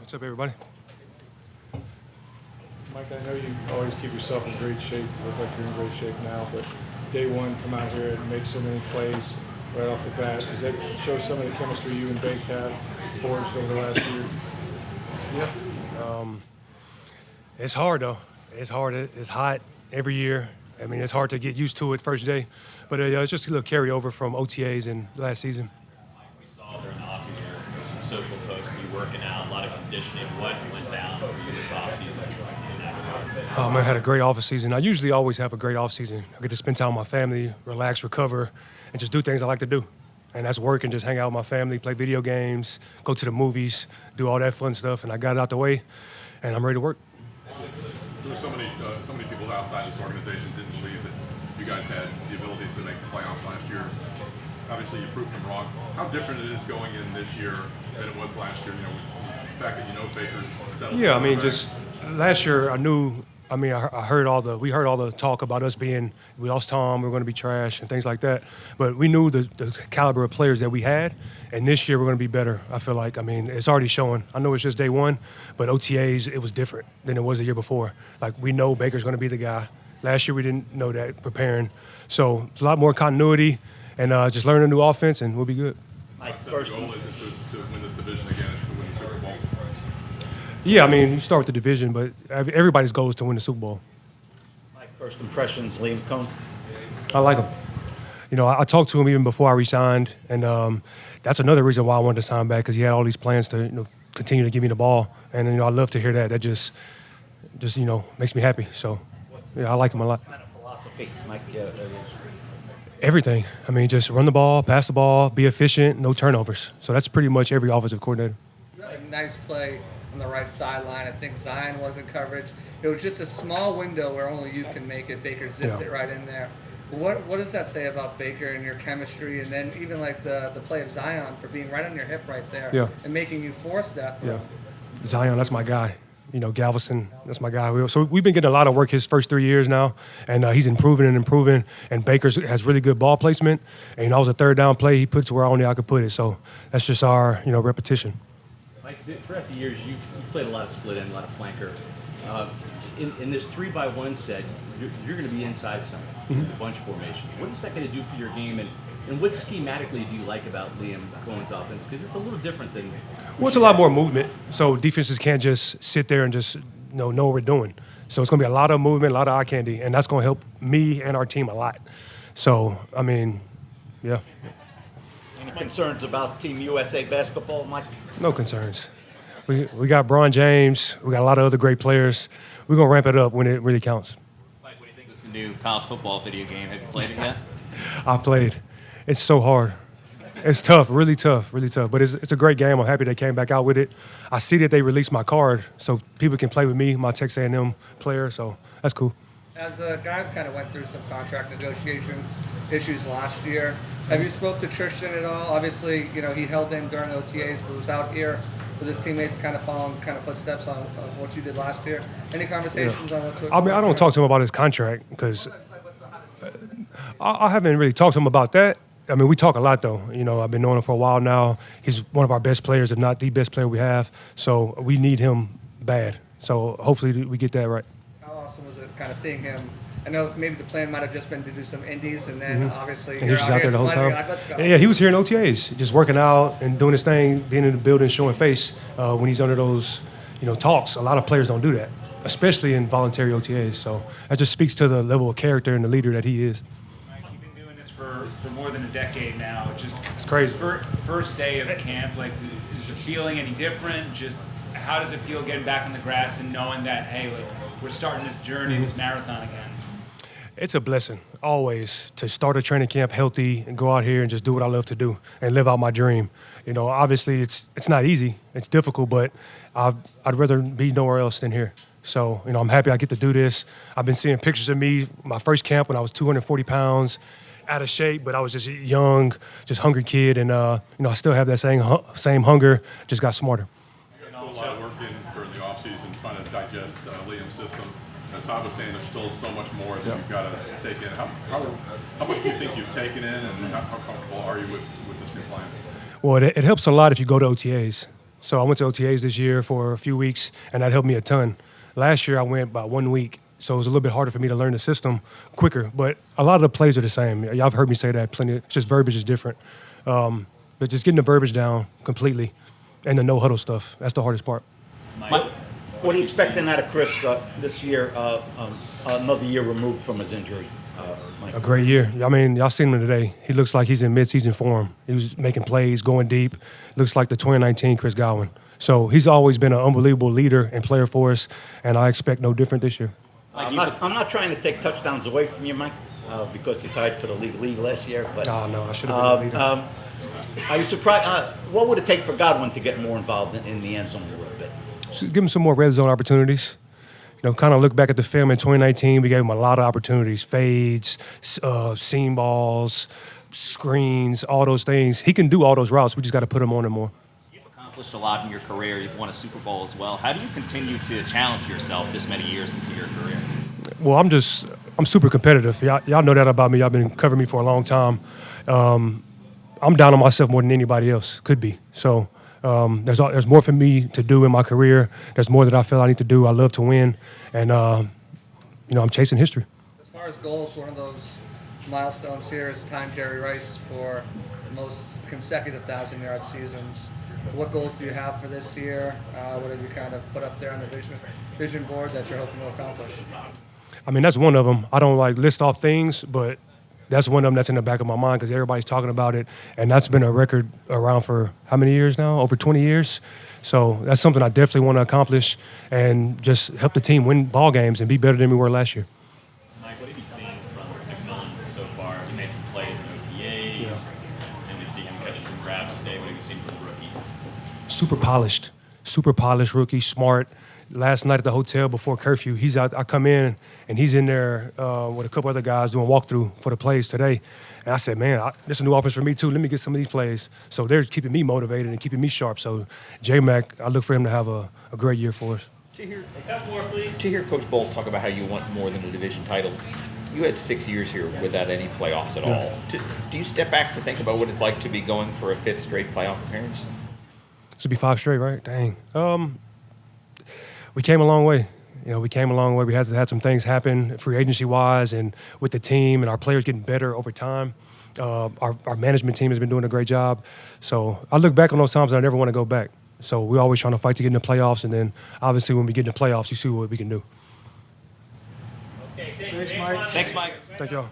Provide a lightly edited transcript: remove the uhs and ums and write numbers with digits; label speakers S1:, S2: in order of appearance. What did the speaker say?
S1: What's up, everybody?
S2: Mike, I know you always keep yourself in great shape. You look like you're in great shape now, but day one, come out here and make so many plays right off the bat. Does that show some of the chemistry you and Bake have forged over the last year?
S1: Yeah. It's hard, though. It's hard. It's hot every year. I mean, it's hard to get used to it first day. But it's just a little carryover from OTAs and last season.
S3: We saw during the offseason some social posts of you working out, a lot of conditioning. What went down for you this offseason?
S1: Man, I had a great offseason. I usually always have a great offseason. I get to spend time with my family, relax, recover, and just do things I like to do. And that's work and just hang out with my family, play video games, go to the movies, do all that fun stuff. And I got it out the way, and I'm ready to work.
S4: There were so many people outside this organization didn't believe that you guys had the ability to make the playoffs last year. Obviously, you proved them wrong. How different it is going in this year than it was last year? You know, with the fact that Baker's settled.
S1: Yeah, I mean, just last year I knew. I mean, we heard all the talk about us we lost Tom, we were going to be trash and things like that. But we knew the caliber of players that we had, and this year we're going to be better. I feel like. I mean, it's already showing. I know it's just day one, but OTAs it was different than it was the year before. Like we know Baker's going to be the guy. Last year we didn't know that preparing, so it's a lot more continuity and just learn a new offense and we'll be good.
S4: The goal isn't to win this division again; it's to win the Super Bowl.
S1: Yeah, I mean, you start with the division, but everybody's goal is to win the Super Bowl.
S5: Mike, first impressions, Liam Coen.
S1: I like him. You know, I talked to him even before I resigned, and that's another reason why I wanted to sign back because he had all these plans to continue to give me the ball, and I love to hear that. That just makes me happy. So, yeah, I like him a lot.
S5: What kind of philosophy, Mike?
S1: Everything. I mean, just run the ball, pass the ball, be efficient, no turnovers. So that's pretty much every offensive coordinator.
S6: Nice play on the right sideline. I think Zion was in coverage. It was just a small window where only you can make it. Baker zipped it right in there. What does that say about Baker and your chemistry, and then even like the play of Zion for being right on your hip right there and making you force that throw?
S1: Yeah. Zion, that's my guy. Galveston, that's my guy. So we've been getting a lot of work his first 3 years now, and he's improving. And Baker has really good ball placement. And that was a third down play he put to where only I could put it. So that's just our repetition.
S3: Like throughout the years, you've played a lot of split end, a lot of flanker. In this 3-by-1 set, you're going to be inside some bunch formation. What is that going to do for your game, and what schematically do you like about Liam Coen's offense? Because it's a little different than.
S1: Well, it's a lot more movement, so defenses can't just sit there and just know what we're doing. So it's going to be a lot of movement, a lot of eye candy, and that's going to help me and our team a lot. So I mean, yeah.
S5: Any concerns about Team USA basketball, Mike?
S1: No concerns. We got Bron James. We got a lot of other great players. We're going to ramp it up when it really counts.
S3: Mike, what do you think of the new college football video game? Have you played it yet?
S1: I played. It's so hard. It's tough, really tough, really tough. But it's a great game. I'm happy they came back out with it. I see that they released my card so people can play with me, my Texas A&M player, so that's cool.
S6: As a guy who kind of went through some contract negotiations issues last year, have you spoke to Tristan at all? Obviously, he held in during OTAs, but was out here with his teammates kind of following footsteps on what you did last year. Any conversations on what to expect?
S1: I mean, I don't talk to him about his contract because I haven't really talked to him about that. I mean, we talk a lot, though. I've been knowing him for a while now. He's one of our best players, if not the best player we have. So we need him bad. So hopefully we get that right.
S6: How awesome was it kind of seeing him? I know maybe the plan might have just been to do some indies, and then obviously
S1: and he was just out there the whole time.
S6: Like, let's go.
S1: Yeah, he was here in OTAs, just working out and doing his thing, being in the building, showing face when he's under those, talks. A lot of players don't do that, especially in voluntary OTAs. So that just speaks to the level of character and the leader that he is.
S7: Mike, you've been doing this for more than a decade now.
S1: It's crazy.
S7: First day of camp, like, is the feeling any different? Just how does it feel getting back on the grass and knowing that, hey, like, we're starting this journey, this marathon again?
S1: It's a blessing, always, to start a training camp healthy and go out here and just do what I love to do and live out my dream. Obviously it's not easy. It's difficult, but I'd rather be nowhere else than here. So, I'm happy I get to do this. I've been seeing pictures of me, my first camp when I was 240 pounds, out of shape, but I was just a young, just hungry kid. And, I still have that same hunger, just got smarter.
S4: You guys put a lot of work in during the offseason trying to digest Liam's system. As Todd was saying, there's still so much more that you've got to take in. How much do you think you've taken in, and how comfortable are you with this new plan?
S1: Well, it helps a lot if you go to OTAs. So I went to OTAs this year for a few weeks, and that helped me a ton. Last year I went about 1 week, so it was a little bit harder for me to learn the system quicker. But a lot of the plays are the same. Y'all have heard me say that plenty. It's just verbiage is different. But just getting the verbiage down completely and the no huddle stuff, that's the hardest part.
S5: What are you expecting out of Chris this year, another year removed from his injury? Mike?
S1: A great year. I mean, y'all seen him today. He looks like he's in midseason form. He was making plays, going deep. Looks like the 2019 Chris Godwin. So he's always been an unbelievable leader and player for us, and I expect no different this year.
S5: I'm not trying to take touchdowns away from you, Mike, because you tied for the league last year. But
S1: No, I should have been the leader.
S5: are you surprised? What would it take for Godwin to get more involved in the end zone a little bit?
S1: So give him some more red zone opportunities. You know, kind of look back at the film in 2019. We gave him a lot of opportunities, fades, seam balls, screens, all those things. He can do all those routes. We just got to put him on it more.
S8: You've accomplished a lot in your career. You've won a Super Bowl as well. How do you continue to challenge yourself this many years into your career?
S1: Well, I'm super competitive. Y'all know that about me. Y'all been covering me for a long time. I'm down on myself more than anybody else could be. So there's more for me to do in my career. There's more that I feel I need to do. I love to win, and I'm chasing history.
S6: As far as goals, one of those milestones here is time Jerry Rice for the most consecutive 1,000-yard seasons. What goals do you have for this year? What have you kind of put up there on the vision board that you're hoping to accomplish?
S1: I mean, that's one of them. I don't list off things, but that's one of them that's in the back of my mind because everybody's talking about it, and that's been a record around for how many years now? Over 20 years. So that's something I definitely want to accomplish and just help the team win ball games and be better than we were last year.
S8: Mike, what have you seen from McMillan so far? He made some plays in OTAs, and we see him catching some grabs today. What have you seen from the rookie?
S1: Super polished rookie, smart. Last night at the hotel before curfew, I come in and he's in there with a couple other guys doing walkthrough for the plays today. And I said, man, this is a new offense for me too. Let me get some of these plays. So they're keeping me motivated and keeping me sharp. So J-Mac, I look for him to have a great year for us.
S9: To hear Coach Bowles talk about how you want more than a division title, you had 6 years here without any playoffs at all. Do you step back to think about what it's like to be going for a 5th straight playoff appearance?
S1: This will be 5 straight, right? Dang. We came a long way. We came a long way. We had some things happen free agency-wise and with the team and our players getting better over time. Our management team has been doing a great job. So I look back on those times and I never want to go back. So we're always trying to fight to get in the playoffs, and then obviously when we get in the playoffs, you see what we can do.
S8: Okay, thanks, Mike.
S1: Thank y'all.